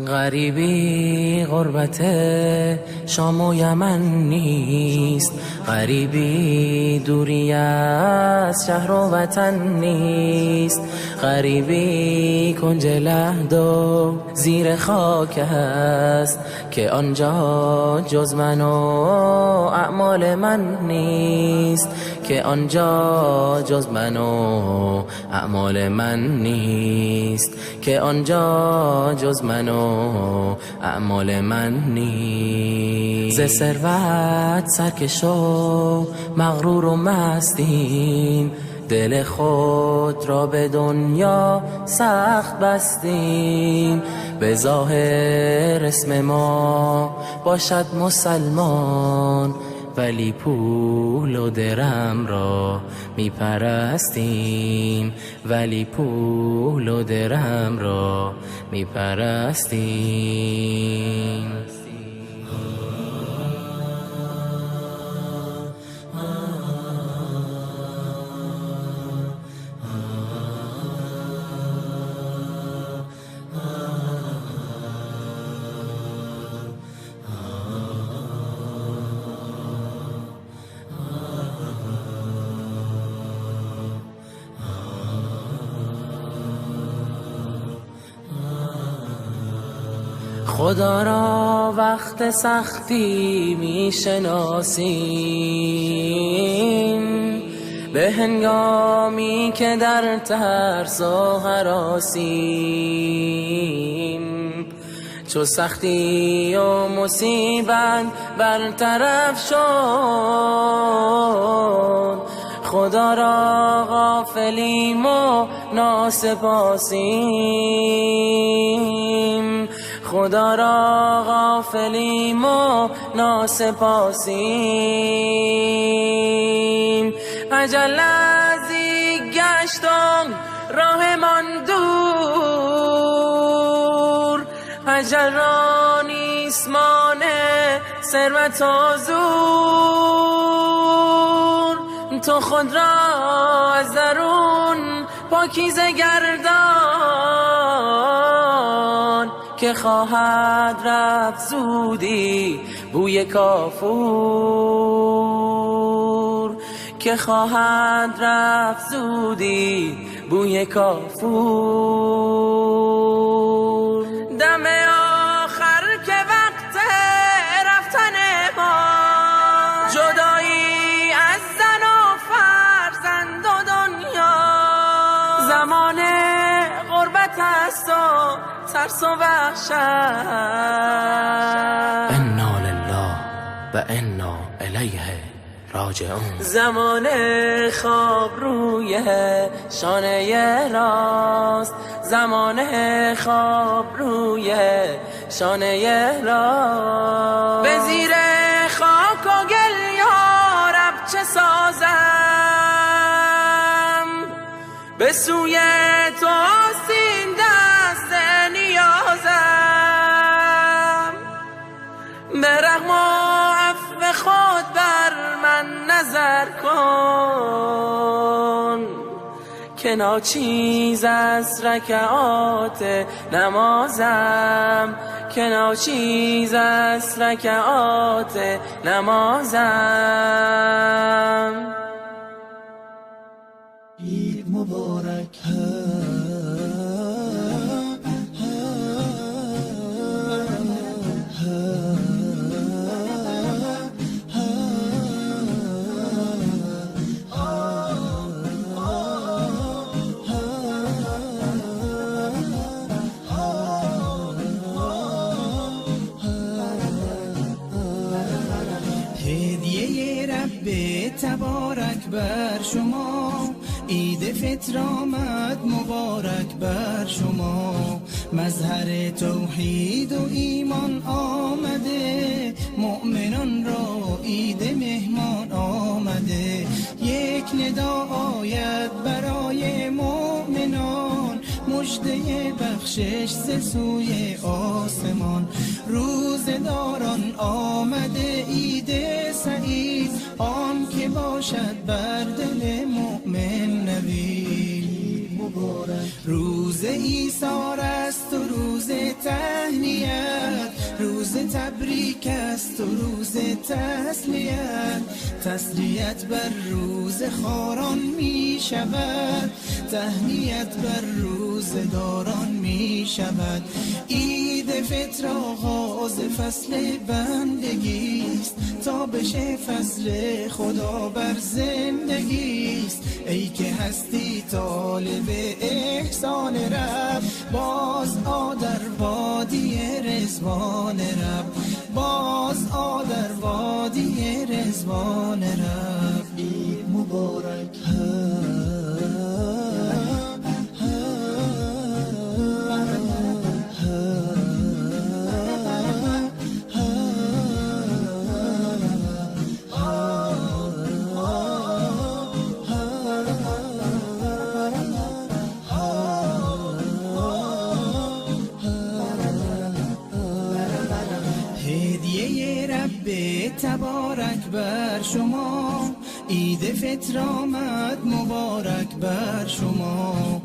غریبی غربت شام و یمن نیست، غریبی دوری از شهر و وطن نیست، غریبی کنج لحد و زیر خاک است که آنجا جز من و اعمال من نیست، که آنجا جز من و اعمال من نیست، که آنجا جز من و اعمال من نیست. ز ثروت سرکش و مغرور و مستیم، دل خود را به دنیا سخت بستیم، به ظاهر اسم ما باشد مسلمان، ولی پول و درم را می پرستیم، ولی پول و درم را می پرستیم. خدا را وقت سختی می شناسیم، به هنگامی که در ترس و هراسیم، چو سختی و مصیبت برطرف شد، خدا را غافلیم و ناسپاسیم، خدا را غافلیم و ناسپاسیم. اجل نزدیک گشت و راهمان دور، اجل را نیست مانع ثروت و زور، تو خود را از درون پاکیزه گردان، که خواهد رفت زودی بوی کافور، که خواهد رفت زودی بوی کافور. دم آخر که وقت رفتن ما، جدایی از زن و فرزند و دنیا، زمان غربت است و ترس و وحشت. انا لله و انا الیه راجعون. زمان خواب روی شانه راست، زمان خواب روی شانه راست، به زیر خاک و گل یا رب چه سازم، به سوی تو آستین دست نیازم، به رحم و عفو خود بر من نظر کن، که ناچیز از رکعات نمازم، که ناچیز از رکعات نمازم. عید مبارک هدیه رب تبارک بر شما، عید فطر آمد مبارک بر شما، مظهر توحید و ایمان آمده، مؤمنان را عید مهمان آمده، یک ندا آید برای مؤمنان، مژده بخشش ز سوی آسمان، روزداران آمده عید سعید، آن که باشد بر دل مؤمن نوید. روز ایثار است و روز تهنیت روز تبریک است و روز تسلیت، تسلیت بر روز خاران می شود، تهنیت بر روز داران می شود. عید فطر آغاز فصل بندگی است، تا بشه فضل خدا بر زندگی است. ای که هستی طالب احسان رب، باز آ در وادی رضوان رب، باز آ در وادی رضوان رب. عید مبارک. هدیه رب تبارک بر شما، عید فطر آمد مبارک بر شما.